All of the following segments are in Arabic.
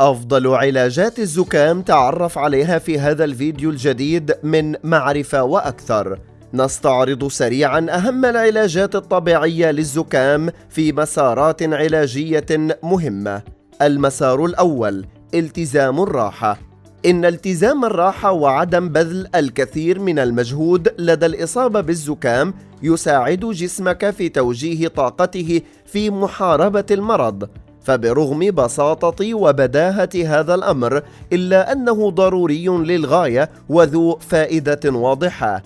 أفضل علاجات الزكام تعرف عليها في هذا الفيديو الجديد من معرفة وأكثر. نستعرض سريعا أهم العلاجات الطبيعية للزكام في مسارات علاجية مهمة. المسار الأول: التزام الراحة. إن التزام الراحة وعدم بذل الكثير من المجهود لدى الإصابة بالزكام يساعد جسمك في توجيه طاقته في محاربة المرض. فبرغم بساطة وبداهة هذا الأمر إلا أنه ضروري للغاية وذو فائدة واضحة.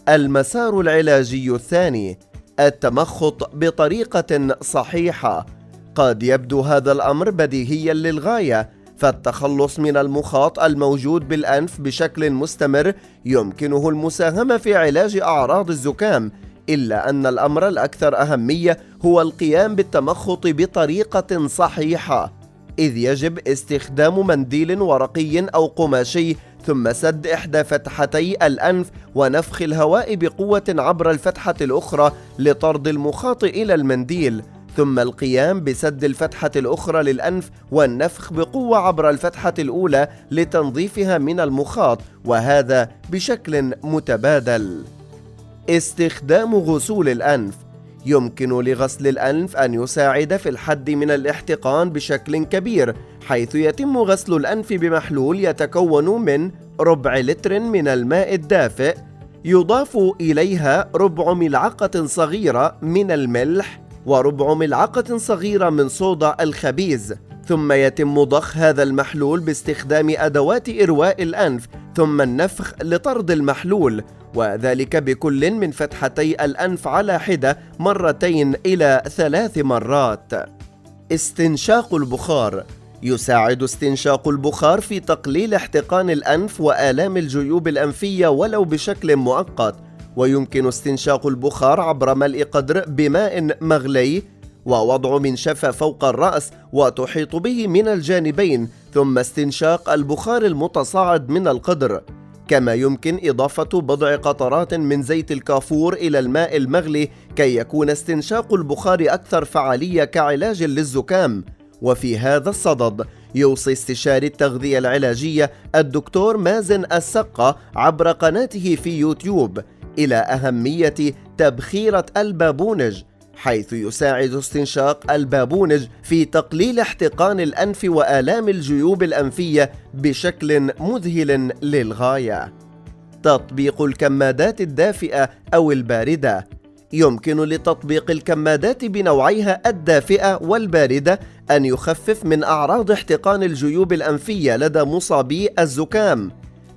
المسار العلاجي الثاني: التمخط بطريقة صحيحة. قد يبدو هذا الأمر بديهيا للغاية، فالتخلص من المخاط الموجود بالأنف بشكل مستمر يمكنه المساهمة في علاج أعراض الزكام، إلا أن الأمر الأكثر أهمية هو القيام بالتمخط بطريقة صحيحة، إذ يجب استخدام منديل ورقي أو قماشي، ثم سد إحدى فتحتي الأنف ونفخ الهواء بقوة عبر الفتحة الأخرى لطرد المخاط إلى المنديل، ثم القيام بسد الفتحة الأخرى للأنف والنفخ بقوة عبر الفتحة الأولى لتنظيفها من المخاط، وهذا بشكل متبادل. استخدام غسول الأنف. يمكن لغسل الأنف أن يساعد في الحد من الاحتقان بشكل كبير، حيث يتم غسل الأنف بمحلول يتكون من ربع لتر من الماء الدافئ، يضاف إليها ربع ملعقة صغيرة من الملح وربع ملعقة صغيرة من صودا الخبيز، ثم يتم ضخ هذا المحلول باستخدام أدوات إرواء الأنف، ثم النفخ لطرد المحلول، وذلك بكل من فتحتي الأنف على حدة 2 إلى 3 مرات. استنشاق البخار. يساعد استنشاق البخار في تقليل احتقان الأنف وآلام الجيوب الأنفية ولو بشكل مؤقت، ويمكن استنشاق البخار عبر ملء قدر بماء مغلي ووضع منشفة فوق الرأس وتحيط به من الجانبين، ثم استنشاق البخار المتصاعد من القدر. كما يمكن إضافة بضع قطرات من زيت الكافور إلى الماء المغلي كي يكون استنشاق البخار أكثر فعالية كعلاج للزكام. وفي هذا الصدد يوصي استشاري التغذية العلاجية الدكتور مازن السقة عبر قناته في يوتيوب إلى أهمية تبخيرة البابونج، حيث يساعد استنشاق البابونج في تقليل احتقان الأنف وآلام الجيوب الأنفية بشكل مذهل للغاية. تطبيق الكمادات الدافئة أو الباردة. يمكن لتطبيق الكمادات بنوعيها الدافئة والباردة أن يخفف من أعراض احتقان الجيوب الأنفية لدى مصابي الزكام.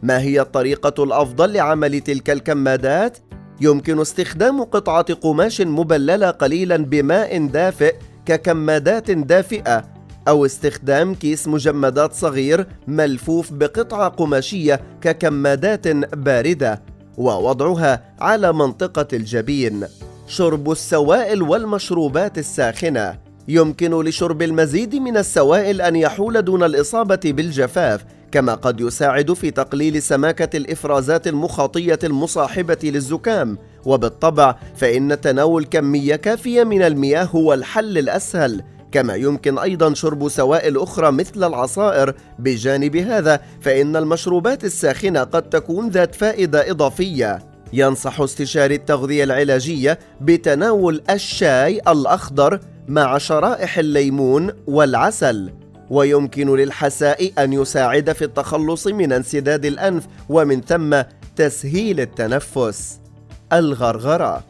ما هي الطريقة الأفضل لعمل تلك الكمادات؟ يمكن استخدام قطعة قماش مبللة قليلا بماء دافئ ككمادات دافئة، أو استخدام كيس مجمدات صغير ملفوف بقطعة قماشية ككمادات باردة ووضعها على منطقة الجبين. شرب السوائل والمشروبات الساخنة. يمكن لشرب المزيد من السوائل أن يحول دون الإصابة بالجفاف، كما قد يساعد في تقليل سماكة الإفرازات المخاطية المصاحبة للزكام، وبالطبع فإن تناول كمية كافية من المياه هو الحل الأسهل. كما يمكن أيضا شرب سوائل أخرى مثل العصائر. بجانب هذا فإن المشروبات الساخنة قد تكون ذات فائدة إضافية. ينصح استشاري التغذية العلاجية بتناول الشاي الأخضر مع شرائح الليمون والعسل، ويمكن للحساء أن يساعد في التخلص من انسداد الأنف ومن ثم تسهيل التنفس. الغرغرة.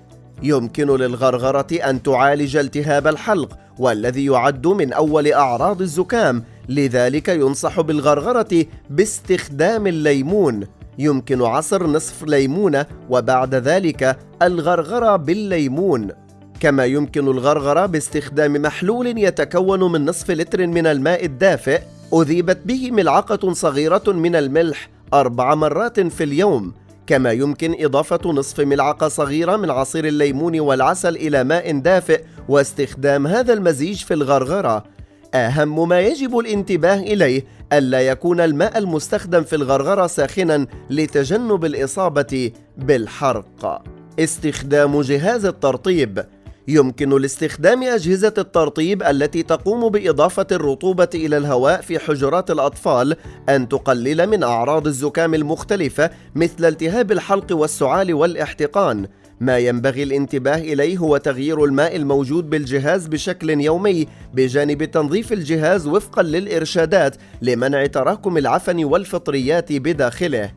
يمكن للغرغرة أن تعالج التهاب الحلق، والذي يعد من أول أعراض الزكام، لذلك ينصح بالغرغرة باستخدام الليمون. يمكن عصر نصف ليمونة وبعد ذلك الغرغرة بالليمون. كما يمكن الغرغرة باستخدام محلول يتكون من نصف لتر من الماء الدافئ أذيبت به ملعقة صغيرة من الملح 4 مرات في اليوم. كما يمكن إضافة نصف ملعقة صغيرة من عصير الليمون والعسل إلى ماء دافئ واستخدام هذا المزيج في الغرغرة. أهم ما يجب الانتباه إليه ألا يكون الماء المستخدم في الغرغرة ساخنا لتجنب الإصابة بالحرق. استخدام جهاز الترطيب. يمكن لاستخدام أجهزة الترطيب التي تقوم بإضافة الرطوبة إلى الهواء في حجرات الأطفال أن تقلل من أعراض الزكام المختلفة مثل التهاب الحلق والسعال والاحتقان. ما ينبغي الانتباه إليه هو تغيير الماء الموجود بالجهاز بشكل يومي بجانب تنظيف الجهاز وفقا للإرشادات لمنع تراكم العفن والفطريات بداخله.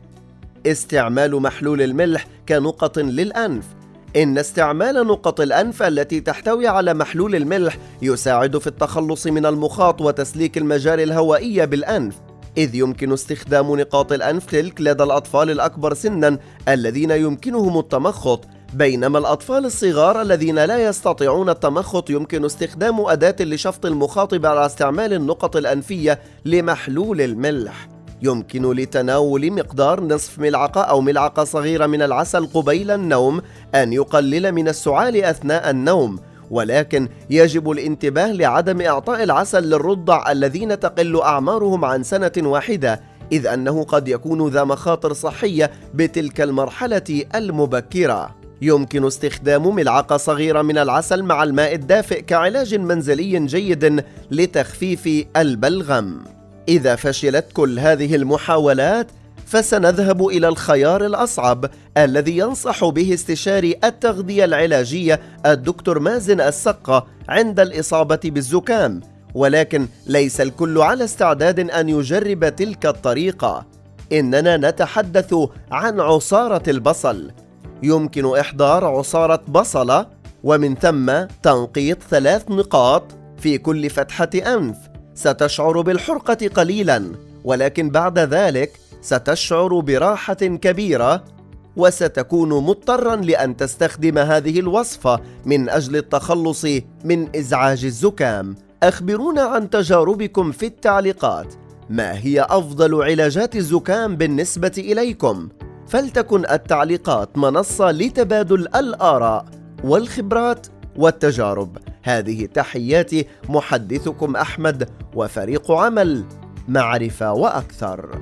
استعمال محلول الملح كنقط للأنف. إن استعمال نقط الأنف التي تحتوي على محلول الملح يساعد في التخلص من المخاط وتسليك المجاري الهوائية بالأنف، إذ يمكن استخدام نقاط الأنف تلك لدى الأطفال الأكبر سناً الذين يمكنهم التمخط، بينما الأطفال الصغار الذين لا يستطيعون التمخط يمكن استخدام أداة لشفط المخاطب على استعمال النقط الأنفية لمحلول الملح. يمكن لتناول مقدار نصف ملعقة أو ملعقة صغيرة من العسل قبيل النوم أن يقلل من السعال أثناء النوم، ولكن يجب الانتباه لعدم إعطاء العسل للرضع الذين تقل أعمارهم عن سنة واحدة، إذ أنه قد يكون ذا مخاطر صحية بتلك المرحلة المبكرة. يمكن استخدام ملعقة صغيرة من العسل مع الماء الدافئ كعلاج منزلي جيد لتخفيف البلغم. إذا فشلت كل هذه المحاولات فسنذهب إلى الخيار الأصعب الذي ينصح به استشاري التغذية العلاجية الدكتور مازن السقة عند الإصابة بالزكام، ولكن ليس الكل على استعداد أن يجرب تلك الطريقة. إننا نتحدث عن عصارة البصل. يمكن إحضار عصارة بصلة ومن ثم تنقيط 3 نقاط في كل فتحة أنف. ستشعر بالحرقة قليلا، ولكن بعد ذلك ستشعر براحة كبيرة، وستكون مضطرا لأن تستخدم هذه الوصفة من أجل التخلص من إزعاج الزكام. أخبرونا عن تجاربكم في التعليقات. ما هي أفضل علاجات الزكام بالنسبة إليكم؟ فلتكن التعليقات منصة لتبادل الآراء والخبرات والتجارب. هذه تحياتي محدثكم أحمد وفريق عمل معرفة وأكثر.